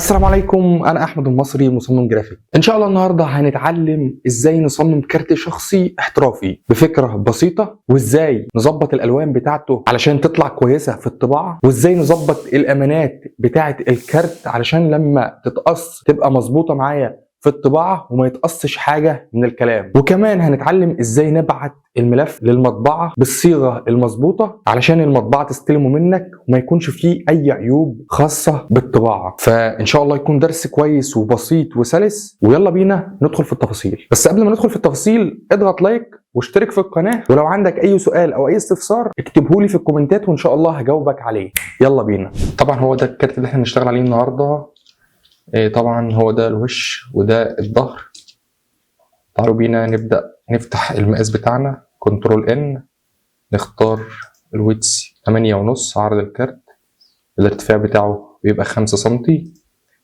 السلام عليكم، انا احمد المصري مصمم جرافيك. ان شاء الله النهارده هنتعلم ازاي نصمم كارت شخصي احترافي بفكره بسيطه، وازاي نظبط الالوان بتاعته علشان تطلع كويسه في الطباعه، وازاي نظبط الامانات بتاعه الكارت علشان لما تتقص تبقى مظبوطه معايا في الطباعه وما يتقصش حاجه من الكلام. وكمان هنتعلم ازاي نبعت الملف للمطبعه بالصيغه المظبوطه علشان المطبعه تستلمه منك وما يكونش فيه اي عيوب خاصه بالطباعه. فان شاء الله يكون درس كويس وبسيط وسلس، ويلا بينا ندخل في التفاصيل. بس قبل ما ندخل في التفاصيل اضغط لايك واشترك في القناه، ولو عندك اي سؤال او اي استفسار اكتبه لي في الكومنتات وان شاء الله هجاوبك عليه. يلا بينا. طبعا هو ده الكارت اللي احنا هنشتغل عليه النهارده. طبعا هو ده الوش وده الظهر. تعالوا بينا نبدأ نفتح المقاس بتاعنا، كنترول ان، نختار الويتس 8.5 عرض الكارت، الارتفاع بتاعه بيبقى 5 سنتي،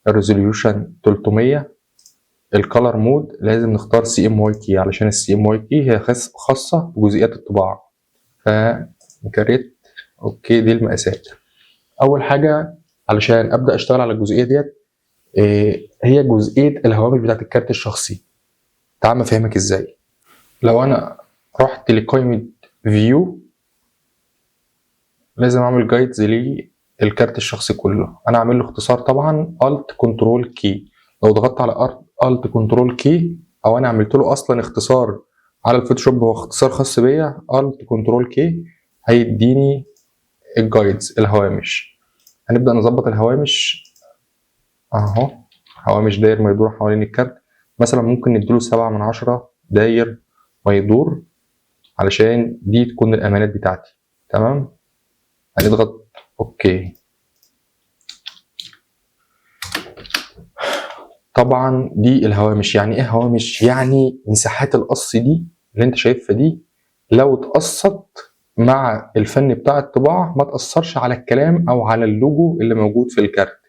الريزوليوشن 300، الكالر مود لازم نختار CMYK علشان CMYK هي خاصة بجزئيات الطباعة. فنكريت اوكي. دي المقاسات. اول حاجة علشان ابدأ اشتغل على الجزئية ديت هي جزئية الهوامش بتاعت الكارت الشخصي. تعال افهمك ازاي. لو انا رحت لقائمة فيو لازم اعمل جايدز للكارت الشخصي كله. انا اعمل له اختصار طبعا Alt Control Key. لو ضغطت على Alt Control Key او انا عملت له اصلا اختصار على الفوتوشوب، هو اختصار خاص بيا Alt Control Key، هيديني الجايدز الهوامش. هنبدأ نظبط الهوامش اهو. هوامش داير ما يدور حوالين الكارت، مثلا ممكن نديله 7/10 داير ما يدور علشان دي تكون الامانات بتاعتي. تمام. هنضغط اوكي. طبعا دي الهوامش. يعني ايه هوامش؟ يعني مساحات القص دي اللي انت شايفها دي لو اتقصت مع الفن بتاع الطباعة ما تأثرش على الكلام او على اللوجو اللي موجود في الكارت.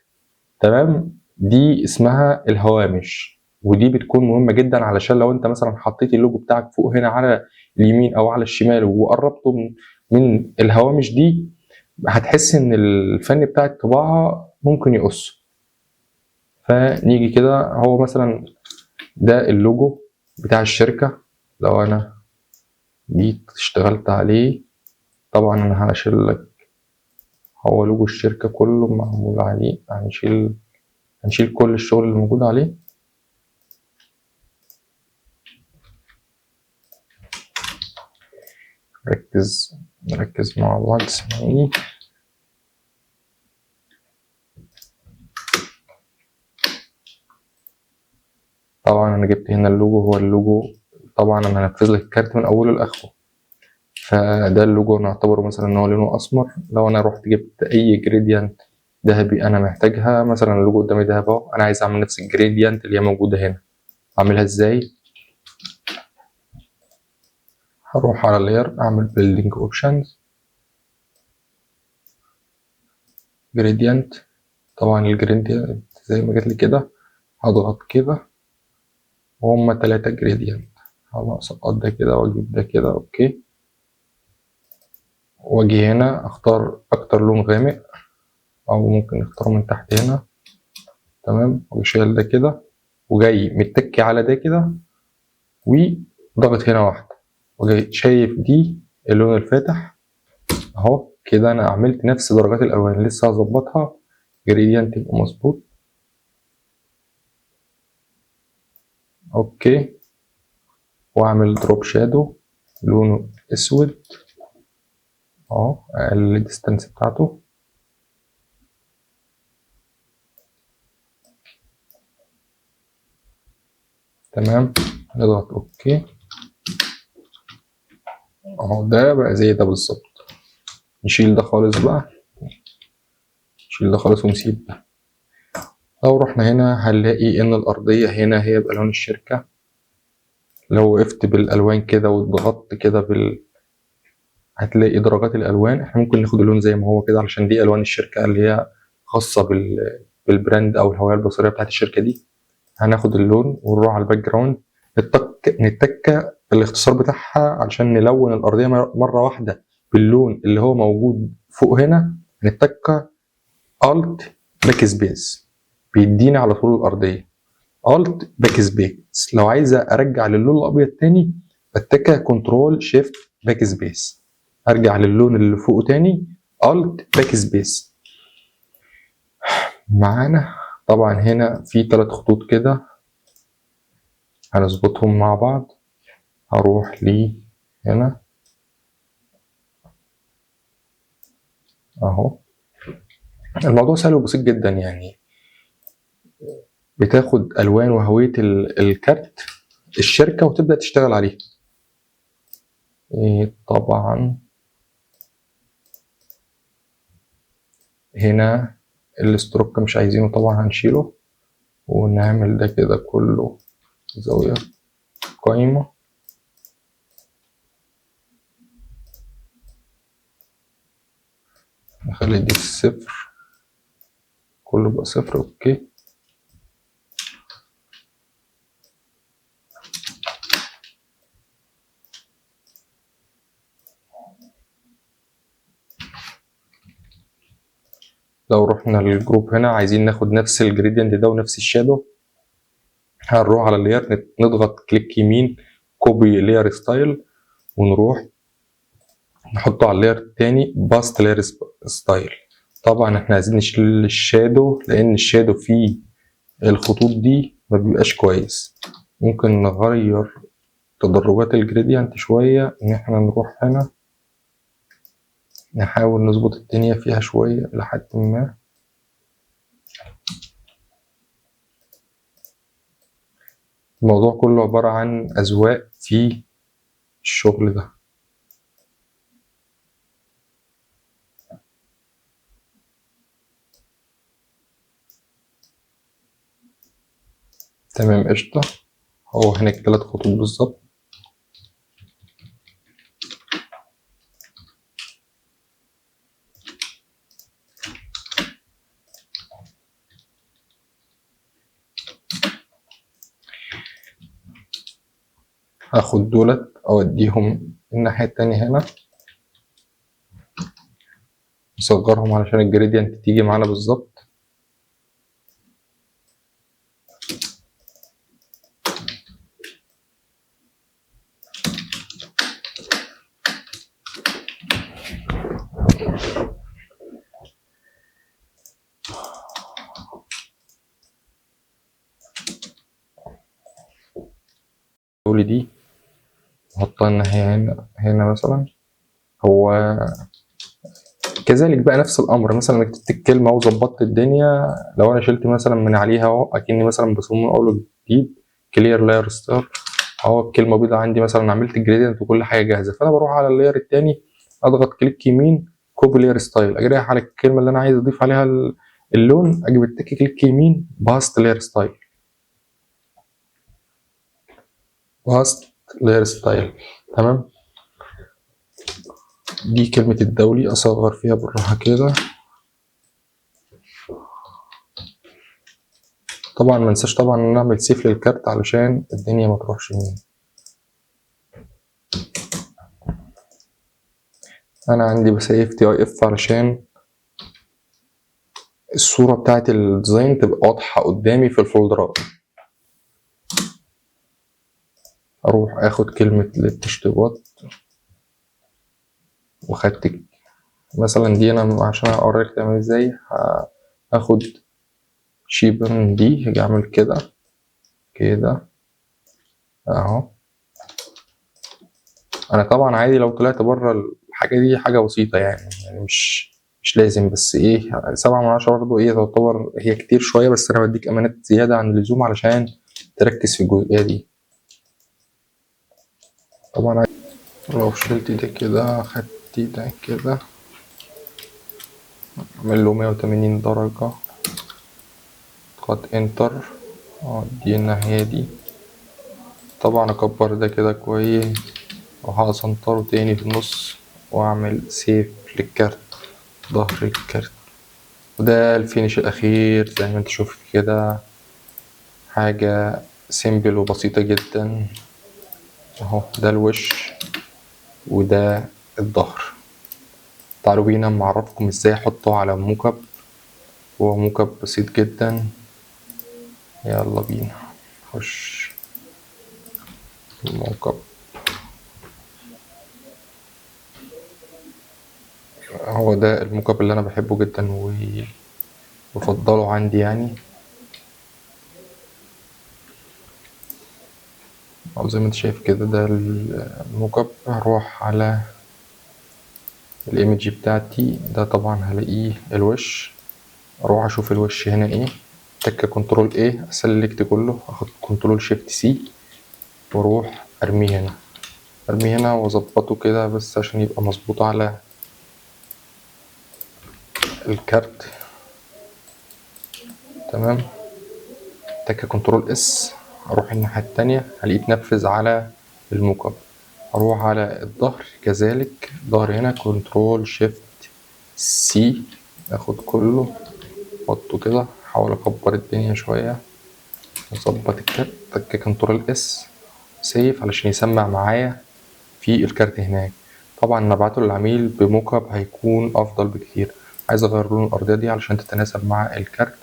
تمام. دي اسمها الهوامش، ودي بتكون مهمة جدا علشان لو انت مثلا حطيت اللوجو بتاعك فوق هنا على اليمين او على الشمال وقربته من الهوامش دي، هتحس ان الفن بتاع الطباعة ممكن يقص. فنيجي كده، هو مثلا ده اللوجو بتاع الشركة. لو انا جيت اشتغلت عليه، طبعا انا هشيل لك، هو لوجو الشركة كله معمول عليه. هنشيل كل الشغل اللي موجود عليه. نركز مع بعض. اسمعيني. طبعا انا جبت هنا اللوجو، هو اللوجو. طبعا انا هنفذ لك الكارت من اوله لاخره. فده اللوجو نعتبره مثلا ان هو لونه اسمر. لو انا رحت جبت اي جريدينت ذهبي انا محتاجها، مثلا اللوجو قدامي ذهب اهو، انا عايز اعمل نفس الجريدينت اللي هي موجوده هنا. اعملها ازاي؟ هروح على لاير، اعمل بيلدينج اوبشنز، جريدينت. طبعا الجريدينت زي ما جات لي كده هضغط كده وهما 3 جريدينت. هسقط ده كده واجيب ده كده اوكي، واجي هنا اختار اكتر لون غامق او ممكن نختاره من تحت هنا. تمام. وشايل ده كده وجاي متكي على ده كده وضغط هنا واحدة، وجاي شايف دي اللون الفاتح اهو كده. انا عملت نفس درجات الالوان، لسه هظبطها جريدينت يبقى مظبوط. اوكي. واعمل دروب شادو لونه اسود اهو، اقلل الديستانس بتاعته. تمام. نضغط اوكي اهو، ده بقى زي ده بالظبط. نشيل ده خالص بقى، نشيل ده خالص ونسيب ده. لو رحنا هنا هنلاقي ان الارضية هنا هي بألوان الشركة. لو وقفت بالالوان كده وضغطت كده هتلاقي درجات الالوان. احنا ممكن ناخد اللون زي ما هو كده علشان دي الوان الشركة اللي هي خاصة بالبراند او الهوية البصرية بتاعت الشركة دي. هناخد اللون ونروح على الباك جراوند، نتك الاختصار بتاعها علشان نلون الارضيه مره واحده باللون اللي هو موجود فوق هنا. نتك الت باك سبيس بيديني على طول الارضيه. الت باك سبيس. لو عايزه ارجع للون الابيض تاني بتكه كنترول شيفت باك سبيس، ارجع للون اللي فوقه تاني الت باك سبيس. معانا طبعا هنا في 3 خطوط كده هنظبطهم مع بعض. هروح لي هنا اهو. الموضوع سهل وبسيط جدا يعني، بتاخد الوان وهويه الكارت الشركه وتبدا تشتغل عليه. طبعا هنا الستروك مش عايزينه طبعا هنشيله، ونعمل ده كده كله زاويه قايمه. نخلي دي 0 كله بقى 0. اوكي لو رحنا للجروب هنا عايزين ناخد نفس الجريدينت ده ونفس الشادو، هنروح على اللاير نضغط كليك يمين كوبي لاير ستايل، ونروح نحطه على اللاير التاني باست لاير ستايل. طبعا احنا عايزين نشيل الشادو لان الشادو فيه الخطوط دي ما بيبقاش كويس. ممكن نغير تدرجات الجريدينت شوية، ان احنا نروح هنا نحاول نظبط الدنيا فيها شوية لحد ما. الموضوع كله عبارة عن أذواق في الشغل ده. تمام قشطة. هو هناك 3 خطوط بالظبط. هاخد دولت اوديهم الناحية التانية هنا، نصغرهم علشان الجريدينت تيجي معانا بالظبط. دول دي نحطها الناحية هنا مثلا. هو كذلك بقى نفس الامر، مثلا انا كتبت الكلمه وظبطت الدنيا، لو انا شلت مثلا من عليها اهو اكني مثلا بصمم اول جديد كلير لاير ستار اهو، الكلمه بيضاء عندي مثلا، عملت الجريدينت وكل حاجه جاهزه، فانا بروح على اللاير الثاني اضغط كليك يمين كوبي لاير ستايل، اجي رايح على الكلمه اللي انا عايز اضيف عليها اللون، اجي بتك كليك يمين باست لاير ستايل، باست لاير ستايل. تمام. دي كلمه الدولي اصغر فيها بالراحه كده. طبعا ما ننساش طبعا نعمل سيف للكارت علشان الدنيا ما تروحش مني. انا عندي بسيف تي اي اف علشان الصورة بتاعت الديزاين تبقى واضحة قدامي في الفولدرات. اروح اخد كلمة للتشطيبات وخدت مثلا دي، انا عشان اوريك تعمل ازاي هاخد شيبن دي، هاجي اعمل كده كده اهو. انا طبعا عادي لو طلعت بره الحاجة دي حاجة بسيطة يعني مش لازم، بس ايه 7/10 برضه ايه تعتبر هي كتير شوية، بس انا بديك امانات زيادة عن اللزوم علشان تركز في الجزئية دي. طبعا لو شلت ده كده خدت ده كده اعمل له 180 درجة، اضغط انتر دي الناحية دي. طبعا اكبر ده كده كويس وهسنطره تاني في النص واعمل سيف للكارت ظهر الكارت. وده الفينش الاخير زي ما انت شفت كده، حاجة سيمبل وبسيطة جدا اهو. ده الوش وده الظهر. تعالوا بينا معرفكم ازاي احطه على موكب. هو موكب بسيط جدا، يلا بينا نخش الموقع. هو ده الموك اب اللي انا بحبه جدا وبفضله عندي يعني. او زي ما انت شايف كده ده الموك اب. هروح على الايمج بتاعتي، ده طبعا هلاقيه الوش. اروح اشوف الوش هنا ايه، تك كنترول ايه اسلكت كله، اخد كنترول شيفت سي واروح ارميه هنا واظبطه كده بس عشان يبقى مظبوط على الكارت. تمام. تك كنترول اس، اروح الناحية التانية هلاقيه اتنفذ على الموك اب. اروح على الظهر كذلك، ظهر هنا كنترول شيفت سي، اخد كله احطه كده، احاول اكبر الدنيا شوية اظبط الكارت. تك كنترول اس سيف علشان يسمع معايا في الكارت هناك. طبعا نبعته للعميل بموك اب هيكون افضل بكتير. عايز اغير لون الارضية دي علشان تتناسب مع الكارت،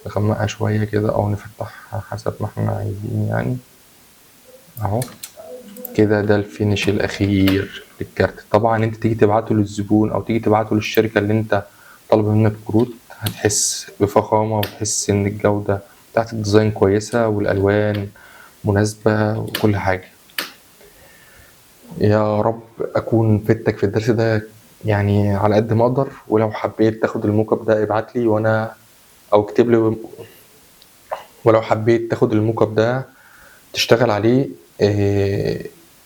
نغمقها شوية كده او نفتحها حسب ما احنا عايزين يعني. اهو كده ده الفينش الاخير للكارت. طبعا انت تيجي تبعته للزبون او تيجي تبعته للشركة اللي انت طالب منك كروت، هتحس بفخامة وتحس ان الجودة بتاعت الديزاين كويسة والالوان مناسبة وكل حاجة. يا رب اكون فدتك في الدرس ده يعني على قد ما اقدر. ولو حبيت تاخد الموك اب ده ابعت لي وانا او اكتب لي، ولو حبيت تاخد الموك اب ده تشتغل عليه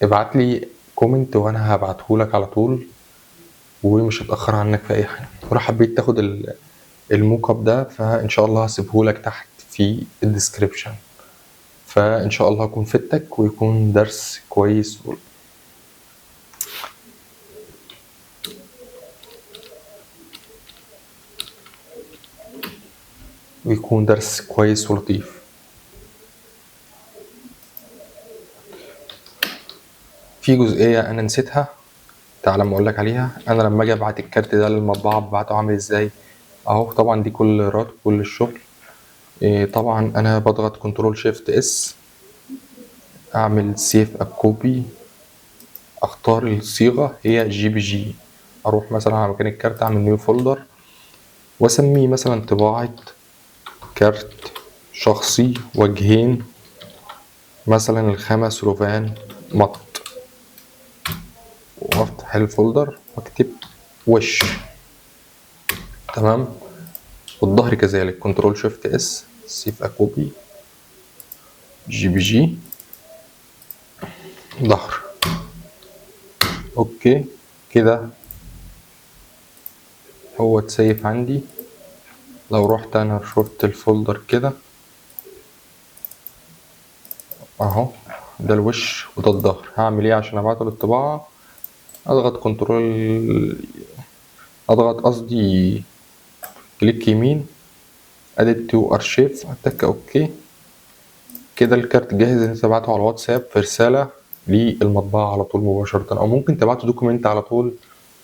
ابعت لي كومنت وانا هبعته لك على طول ومش هتاخر عنك في اي حاجه. ولو حبيت تاخد الموك اب ده فان شاء الله هسيبه لك تحت في الديسكريبشن. فان شاء الله هكون فدتك ويكون درس كويس ولطيف. في جزئيه انا نسيتها، تعالى اما اقول لك عليها. انا لما اجي ابعت الكارت ده للمطبعه ببعته عامل ازاي؟ اهو طبعا دي كل رات كل الشغل. طبعا انا بضغط كنترول شيفت اس، اعمل سيف اب كوبي، اختار الصيغه هي جي بي جي، اروح مثلا على مكان الكارت اعمل نيو فولدر واسميه مثلا طباعه كارت شخصي وجهين مثلا ال5 روفان مط، وافتح الفولدر واكتب وش. تمام. والظهر كذلك كنترول شيفت اس سيف اكوبي جي بي جي ظهر. اوكي كده هو اتسيف عندي. لو رحت انا شفت الفولدر كده اهو، ده الوش وده الظهر. هعمل ايه عشان ابعته للطباعة؟ اضغط قصدي كليك يمين اديت تو ارشيف، اتك اوكي. كده الكارت جاهز ان انت تبعته على الواتساب في رسالة للمطبعة على طول مباشرة، او ممكن تبعته دوكيمنت على طول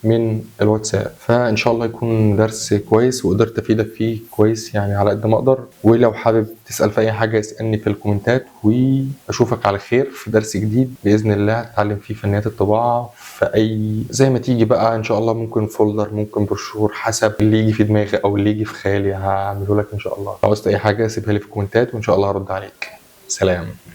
من الواتساب. فان شاء الله يكون درس كويس وقدرت افيدك فيه كويس يعني على قد ما اقدر. ولو حابب تسال في اي حاجه اسالني في الكومنتات، واشوفك على خير في درس جديد باذن الله تتعلم فيه فنيات الطباعه في اي زي ما تيجي بقى ان شاء الله. ممكن فولدر ممكن بروشور حسب اللي يجي في دماغي او اللي يجي في خيالي هعمله لك ان شاء الله. لو عاوزت اي حاجه سيبها لي في الكومنتات وان شاء الله هرد عليك. سلام.